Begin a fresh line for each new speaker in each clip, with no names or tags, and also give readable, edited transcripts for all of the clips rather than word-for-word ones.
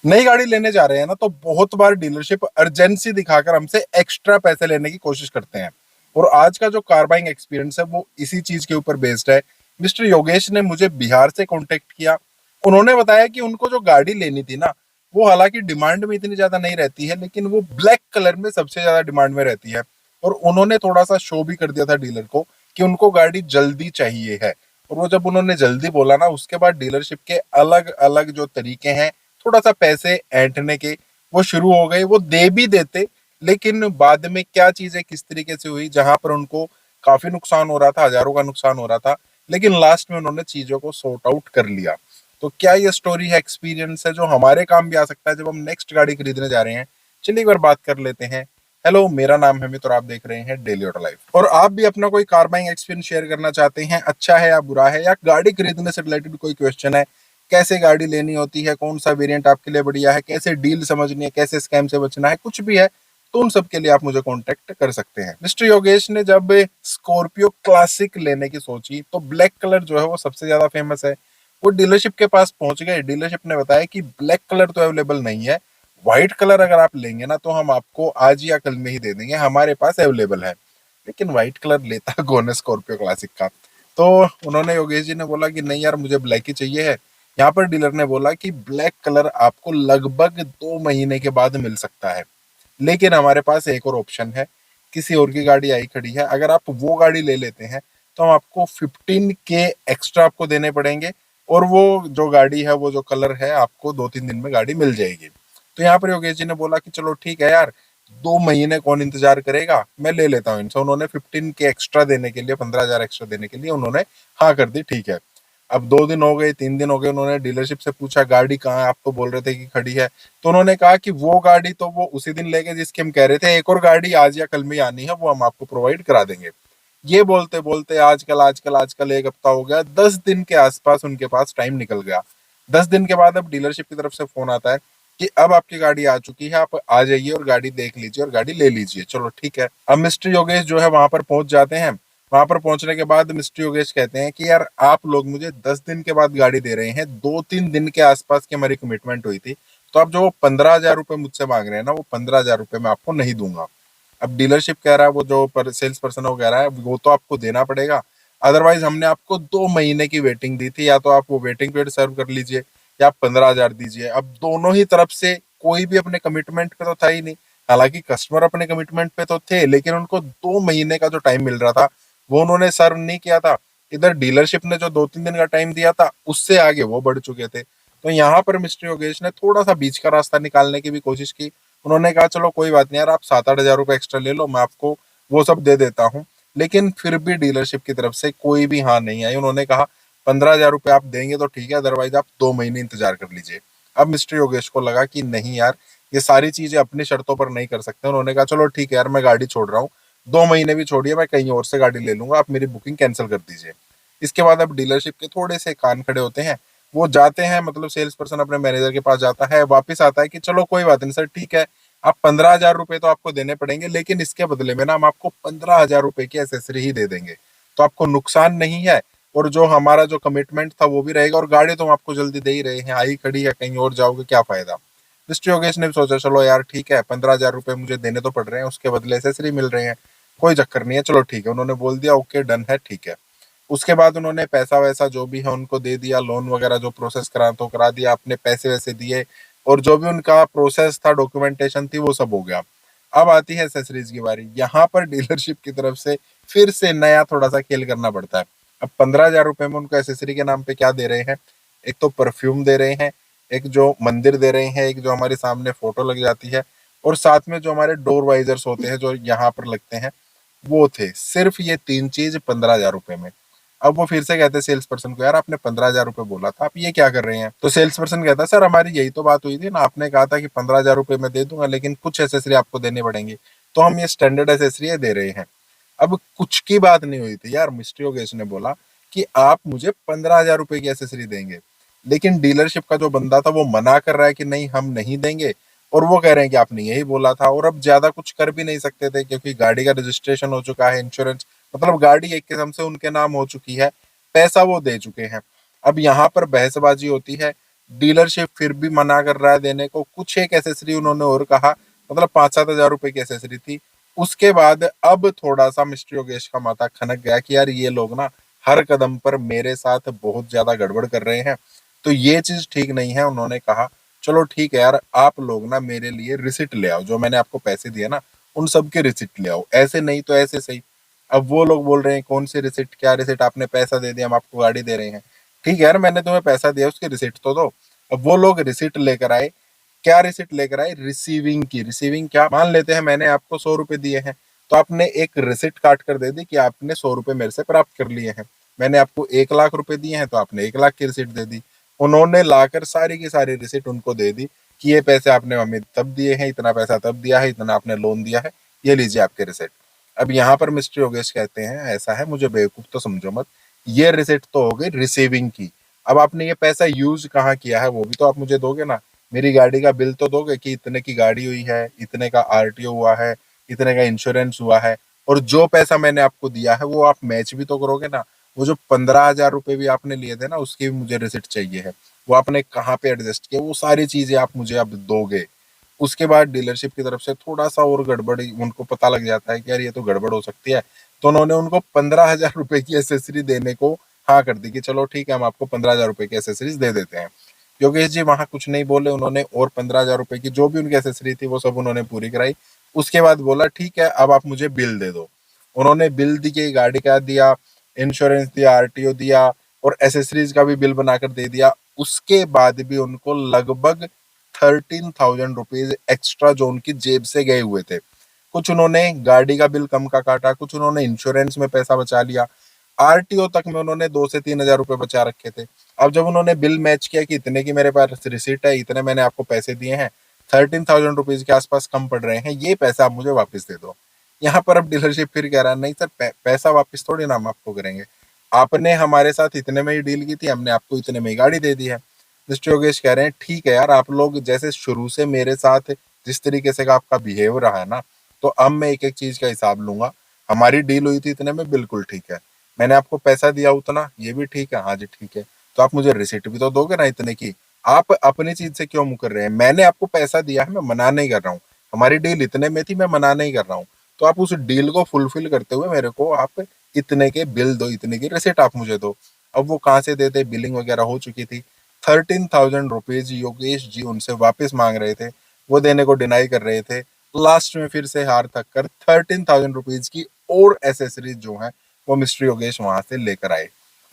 नई गाड़ी लेने जा रहे हैं ना, तो बहुत बार डीलरशिप अर्जेंसी दिखाकर हमसे एक्स्ट्रा पैसे लेने की कोशिश करते हैं। और आज का जो कार बाइंग एक्सपीरियंस है वो इसी चीज के ऊपर बेस्ड है। मिस्टर योगेश ने मुझे बिहार से कांटेक्ट किया। उन्होंने बताया कि उनको जो गाड़ी लेनी थी ना, वो हालांकि डिमांड में इतनी ज्यादा नहीं रहती है, लेकिन वो ब्लैक कलर में सबसे ज्यादा डिमांड में रहती है। और उन्होंने थोड़ा सा शो भी कर दिया था डीलर को कि उनको गाड़ी जल्दी चाहिए है। और वो जब उन्होंने जल्दी बोला ना, उसके बाद डीलरशिप के अलग अलग जो तरीके हैं थोड़ा सा पैसे ऐंठने के, वो शुरू हो गए। वो दे भी देते, लेकिन बाद में क्या चीजें किस तरीके से हुई, जहां पर उनको काफी नुकसान हो रहा था, हजारों का नुकसान हो रहा था, लेकिन लास्ट में उन्होंने चीजों को सॉर्ट आउट कर लिया। तो क्या ये स्टोरी है, एक्सपीरियंस है जो हमारे काम भी आ सकता है जब हम नेक्स्ट गाड़ी खरीदने जा रहे हैं? चलिए एक बार बात कर लेते हैं। हेलो, मेरा नाम है मित्र और आप देख रहे हैं डेली ऑटो लाइफ। और आप भी अपना कोई कार बाइंग एक्सपीरियंस शेयर करना चाहते हैं, अच्छा है या बुरा है, या गाड़ी खरीदने से रिलेटेड कोई क्वेश्चन है, कैसे गाड़ी लेनी होती है, कौन सा वेरिएंट आपके लिए बढ़िया है, कैसे डील समझनी है, कैसे स्कैम से बचना है, कुछ भी है, तो उन सब के लिए आप मुझे कांटेक्ट कर सकते हैं। मिस्टर योगेश ने जब स्कॉर्पियो क्लासिक लेने की सोची, तो ब्लैक कलर जो है वो सबसे ज्यादा फेमस है। वो डीलरशिप के पास पहुंच गए। डीलरशिप ने बताया कि ब्लैक कलर तो अवेलेबल नहीं है, व्हाइट कलर अगर आप लेंगे ना तो हम आपको आज या कल में ही दे देंगे, हमारे पास अवेलेबल है। लेकिन व्हाइट कलर लेता कौन है स्कॉर्पियो क्लासिक का? तो उन्होंने, योगेश जी ने बोला कि नहीं यार, मुझे ब्लैक ही चाहिए है। यहाँ पर डीलर ने बोला कि ब्लैक कलर आपको लगभग 2 महीने के बाद मिल सकता है, लेकिन हमारे पास एक और ऑप्शन है। किसी और की गाड़ी आई खड़ी है, अगर आप वो गाड़ी ले लेते हैं तो हम आपको 15K एक्स्ट्रा आपको देने पड़ेंगे, और वो जो गाड़ी है, वो जो कलर है, आपको 2-3 दिन में गाड़ी मिल जाएगी। तो यहाँ पर योगेश जी ने बोला कि चलो ठीक है यार, 2 महीने कौन इंतजार करेगा, मैं ले लेता हूँ इनसे। उन्होंने 15K एक्स्ट्रा देने के लिए, 15,000 एक्स्ट्रा देने के लिए उन्होंने हाँ कर दी। ठीक है, अब 2 दिन हो गए, 3 दिन हो गए, उन्होंने डीलरशिप से पूछा गाड़ी कहाँ है, आप तो बोल रहे थे कि खड़ी है। तो उन्होंने कहा कि वो गाड़ी तो वो उसी दिन लेके जिसकी हम कह रहे थे, एक और गाड़ी आज या कल में ही आनी है, वो हम आपको प्रोवाइड करा देंगे। ये बोलते बोलते आजकल आजकल आजकल एक हफ्ता हो गया, 10 दिन के आसपास उनके पास टाइम निकल गया। 10 दिन के बाद अब डीलरशिप की तरफ से फोन आता है कि अब आपकी गाड़ी आ चुकी है, आप आ जाइए और गाड़ी देख लीजिए और गाड़ी ले लीजिए। चलो ठीक है, अब मिस्टर योगेश जो है वहां पर पहुंच जाते हैं। वहां पर पहुंचने के बाद मिस्टर योगेश कहते हैं कि यार, आप लोग मुझे 10 दिन के बाद गाड़ी दे रहे हैं, 2-3 दिन के आसपास की हमारी कमिटमेंट हुई थी, तो आप जो 15,000 रुपए मुझसे मांग रहे हैं ना, वो 15,000 रुपए मैं आपको नहीं दूंगा। अब डीलरशिप कह रहा है, वो जो सेल्स पर्सन है वो कह रहा है वो तो आपको देना पड़ेगा, अदरवाइज हमने आपको 2 महीने की वेटिंग दी थी, या तो आप वो वेटिंग पीरियड सर्व कर लीजिए या आप 15,000 दीजिए। अब दोनों ही तरफ से कोई भी अपने कमिटमेंट पे तो था ही नहीं। हालांकि कस्टमर अपने कमिटमेंट पे तो थे, लेकिन उनको 2 महीने का जो टाइम मिल रहा था वो उन्होंने सर्व नहीं किया था। इधर डीलरशिप ने जो 2-3 दिन का टाइम दिया था, उससे आगे वो बढ़ चुके थे। तो यहाँ पर मिस्टर योगेश ने थोड़ा सा बीच का रास्ता निकालने की भी कोशिश की। उन्होंने कहा चलो कोई बात नहीं यार, आप 7-8 हजार रुपए एक्स्ट्रा ले लो, मैं आपको वो सब दे देता हूँ। लेकिन फिर भी डीलरशिप की तरफ से कोई भी हाँ नहीं आई। उन्होंने कहा 15,000 रुपए आप देंगे तो ठीक है, अदरवाइज आप 2 महीने इंतजार कर लीजिए। अब मिस्टर योगेश को लगा कि नहीं यार, ये सारी चीजें अपनी शर्तों पर नहीं कर सकते। उन्होंने कहा चलो ठीक है यार, मैं गाड़ी छोड़ रहा हूँ, 2 महीने भी छोड़िए, मैं कहीं और से गाड़ी ले लूंगा, आप मेरी बुकिंग कैंसिल कर दीजिए। इसके बाद अब डीलरशिप के थोड़े से कान खड़े होते हैं। वो जाते हैं, मतलब सेल्स पर्सन अपने मैनेजर के पास जाता है, वापस आता है कि चलो कोई बात नहीं सर, ठीक है, आप 15,000 रुपए तो आपको देने पड़ेंगे, लेकिन इसके बदले में ना हम आपको 15,000 रुपए की एसेसरी ही दे देंगे, तो आपको नुकसान नहीं है, और जो हमारा जो कमिटमेंट था वो भी रहेगा, और गाड़ी तो हम आपको जल्दी दे ही रहे हैं, आई खड़ी है, कहीं और जाओगे क्या फायदा। मिस्टर योगेश ने भी सोचा चलो यार ठीक है, 15,000 रुपए मुझे देने तो पड़ रहे हैं, उसके बदले एसेसरी मिल रहे हैं, कोई चक्कर नहीं है, चलो ठीक है। उन्होंने बोल दिया ओके डन है, ठीक है। उसके बाद उन्होंने पैसा वैसा जो भी है उनको दे दिया, लोन वगैरह जो प्रोसेस करा तो करा दिया, अपने पैसे वैसे दिए, और जो भी उनका प्रोसेस था, डॉक्यूमेंटेशन थी, वो सब हो गया। अब आती है एसेसरीज की बारी। यहाँ पर डीलरशिप की तरफ से फिर से नया थोड़ा सा खेल करना पड़ता है। अब 15,000 रुपए में उनको एसेसरी के नाम पे क्या दे रहे हैं? एक तो परफ्यूम दे रहे हैं, एक जो मंदिर दे रहे हैं, एक जो हमारे सामने फोटो लग जाती है, और साथ में जो हमारे डोर वाइजर्स होते हैं जो यहाँ पर लगते हैं, वो थे। सिर्फ ये 3 चीज 15,000 रुपए में। अब वो फिर से कहते हैं सेल्स पर्सन को, यार आपने 15,000 रुपए बोला था, आप ये क्या कर रहे हैं? तो सेल्स पर्सन कहता है सर, हमारी यही तो बात हुई थी ना, आपने कहा था कि 15,000 रुपए मैं दे दूंगा, लेकिन कुछ एसेसरी आपको देनी पड़ेंगी, तो हम ये स्टैंडर्ड एसेसरी दे रहे हैं। अब कुछ की बात नहीं हुई थी यार, मिस्टर योगेश ने बोला कि आप मुझे 15,000 रुपए की एसेसरी देंगे, लेकिन डीलरशिप का जो बंदा था वो मना कर रहा है कि नहीं हम नहीं देंगे, और वो कह रहे हैं कि आपने यही बोला था। और अब ज्यादा कुछ कर भी नहीं सकते थे, क्योंकि गाड़ी का रजिस्ट्रेशन हो चुका है, इंश्योरेंस, मतलब गाड़ी एक किस्म से उनके नाम हो चुकी है, पैसा वो दे चुके हैं। अब यहाँ पर बहसबाजी होती है। डीलरशिप फिर भी मना कर रहा है देने को। कुछ एक एसेसरी उन्होंने और कहा, मतलब 5-7 हज़ार रुपए की एसेसरी थी। उसके बाद अब थोड़ा सा मिस्टर योगेश का माथा खनक गया कि यार ये लोग ना हर कदम पर मेरे साथ बहुत ज्यादा गड़बड़ कर रहे हैं, तो ये चीज ठीक नहीं है। उन्होंने कहा चलो ठीक है यार, आप लोग ना मेरे लिए रिसिट ले आओ, जो मैंने आपको पैसे दिए ना उन सब के रिसिट ले आओ, ऐसे नहीं तो ऐसे सही। अब वो लोग बोल रहे हैं कौन सी रिसिट, क्या रिसिट, आपने पैसा दे दिया हम आपको गाड़ी दे रहे हैं। ठीक है यार, मैंने तुम्हें पैसा दिया उसकी रिसिट तो दो। अब वो लोग रिसिट लेकर आए। क्या रिसिट लेकर आए? रिसीविंग की। रिसीविंग क्या? मान लेते हैं मैंने आपको 100 रुपए दिए हैं, तो आपने एक रिसिट काट कर दे दी कि आपने 100 रुपए मेरे से प्राप्त कर लिए हैं। मैंने आपको 1 लाख रुपए दिए हैं, तो आपने 1 लाख की रिसिट दे दी। उन्होंने लाकर सारी की सारी रिसिट उनको दे दी कि ये पैसे आपने हमें तब दिए हैं, इतना पैसा तब दिया है, इतना आपने लोन दिया है, ये लीजिए आपके रिसिट। अब यहाँ पर मिस्टर योगेश कहते हैं ऐसा है, मुझे बेवकूफ तो समझो मत, ये रिसिट तो हो गई रिसीविंग की। अब आपने ये पैसा यूज कहाँ किया है वो भी तो आप मुझे दोगे ना। मेरी गाड़ी का बिल तो दोगे कि इतने की गाड़ी हुई है, इतने का आरटीओ हुआ है, इतने का इंश्योरेंस हुआ है। और जो पैसा मैंने आपको दिया है वो आप मैच भी तो करोगे ना। वो जो 15 हज़ार रुपए भी आपने लिए थे ना, उसकी भी मुझे रिसिट चाहिए है। वो आपने कहाँ पे एडजस्ट किया, वो सारी चीजें आप मुझे अब दोगे। उसके बाद डीलरशिप की तरफ से थोड़ा सा और गड़बड़ी, उनको पता लग जाता है कि यार ये तो गड़बड़ हो सकती है। तो उन्होंने उनको 15 हज़ार रुपए की एसेसरी देने को हाँ कर दी कि चलो ठीक है, हम आपको 15 हज़ार रुपए की एसेसरीज दे देते हैं। योगेश जी वहां कुछ नहीं बोले, उन्होंने और 15 हज़ार रुपए की जो भी उनकी एसेसरी थी वो सब उन्होंने पूरी कराई। उसके बाद बोला ठीक है अब आप मुझे बिल दे दो। उन्होंने बिल दी, गाड़ी का दिया, इंश्योरेंस दिया, आरटीओ दिया, और एसेसरीज का भी बिल बनाकर दे दिया। उसके बाद भी उनको लगभग 13,000 रुपीज एक्स्ट्रा जो उनकी जेब से गए हुए थे। कुछ उन्होंने गाड़ी का बिल कम का काटा, कुछ उन्होंने इंश्योरेंस में पैसा बचा लिया, आरटीओ तक में उन्होंने 2 से 3 हज़ार रुपए बचा रखे थे। अब जब उन्होंने बिल मैच किया कि इतने की मेरे पास रिसीट है, इतने मैंने आपको पैसे दिए हैं, 13,000 रुपीज के आसपास कम पड़ रहे हैं, ये पैसा आप मुझे वापस दे दो। यहाँ पर अब डीलरशिप फिर कह रहा है नहीं सर, पैसा वापस थोड़ी ना हम आपको करेंगे, आपने हमारे साथ इतने में ही डील की थी, हमने आपको इतने में ही गाड़ी दे दी है। मिस्टर योगेश कह रहे हैं ठीक है यार, आप लोग जैसे शुरू से मेरे साथ जिस तरीके से का आपका बिहेव रहा है ना, तो अब मैं एक एक चीज का हिसाब लूंगा। हमारी डील हुई थी इतने में, बिल्कुल ठीक है। मैंने आपको पैसा दिया उतना, ये भी ठीक है, हाँ जी ठीक है। तो आप मुझे रिसिट भी तो दोगे ना इतने की। आप अपनी चीज से क्यों मुकर रहे हैं? मैंने आपको पैसा दिया है, मैं मना नहीं कर रहा हूँ। हमारी डील इतने में थी, मैं मना नहीं कर रहा हूँ। तो आप उस डील को फुलफिल करते हुए मेरे को आप इतने के बिल दो, इतने की रिसिट आप मुझे दो। अब वो कहाँ से देते, बिलिंग वगैरह हो चुकी थी। 13,000 रुपीज योगेश जी उनसे वापस मांग रहे थे, वो देने को डिनाई कर रहे थे। लास्ट में फिर से हार थक कर 13,000 रुपीज की और एसेसरीज जो है वो मिस्टर योगेश वहां से लेकर आए।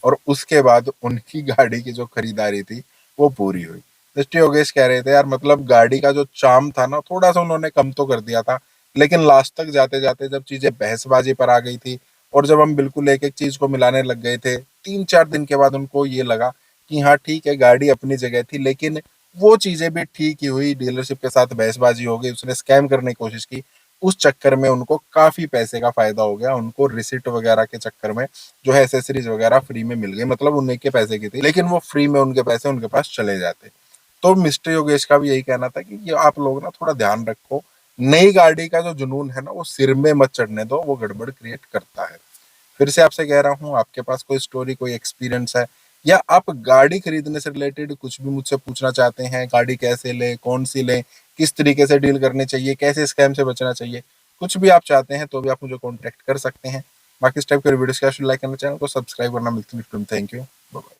और उसके बाद उनकी गाड़ी की जो खरीदारी थी वो पूरी हुई। मिस्टर योगेश कह रहे थे यार, मतलब गाड़ी का जो चार्म था ना, थोड़ा सा उन्होंने कम तो कर दिया था, लेकिन लास्ट तक जाते जाते जब चीजें बहसबाजी पर आ गई थी, और जब हम बिल्कुल एक एक चीज को मिलाने लग गए थे, 3-4 दिन के बाद उनको ये लगा कि हाँ ठीक है, गाड़ी अपनी जगह थी, लेकिन वो चीजें भी ठीक ही हुई। डीलरशिप के साथ बहसबाजी हो गई, उसने स्कैम करने की कोशिश की, उस चक्कर में उनको काफी पैसे का फायदा हो गया। उनको रिसिट वगैरह के चक्कर में जो है एसेसरीज वगैरह फ्री में मिल गई, मतलब उन्हीं के पैसे की थी, लेकिन वो फ्री में उनके पैसे उनके पास चले जाते। तो मिस्टर योगेश का भी यही कहना था कि ये आप लोग ना थोड़ा ध्यान रखो, नई गाड़ी का जो जुनून है ना वो सिर में मत चढ़ने दो, वो गड़बड़ क्रिएट करता है। फिर से आपसे कह रहा हूँ, आपके पास कोई स्टोरी, कोई एक्सपीरियंस है, या आप गाड़ी खरीदने से रिलेटेड कुछ भी मुझसे पूछना चाहते हैं, गाड़ी कैसे लें, कौन सी लें, किस तरीके से डील करनी चाहिए, कैसे स्कैम से बचना चाहिए, कुछ भी आप चाहते हैं तो भी आप मुझे कॉन्टेक्ट कर सकते हैं। बाकी इस टाइप के वीडियोस के लिए लाइक करना, चैनल को सब्सक्राइब करना। मिलती है, थैंक यू, बाय।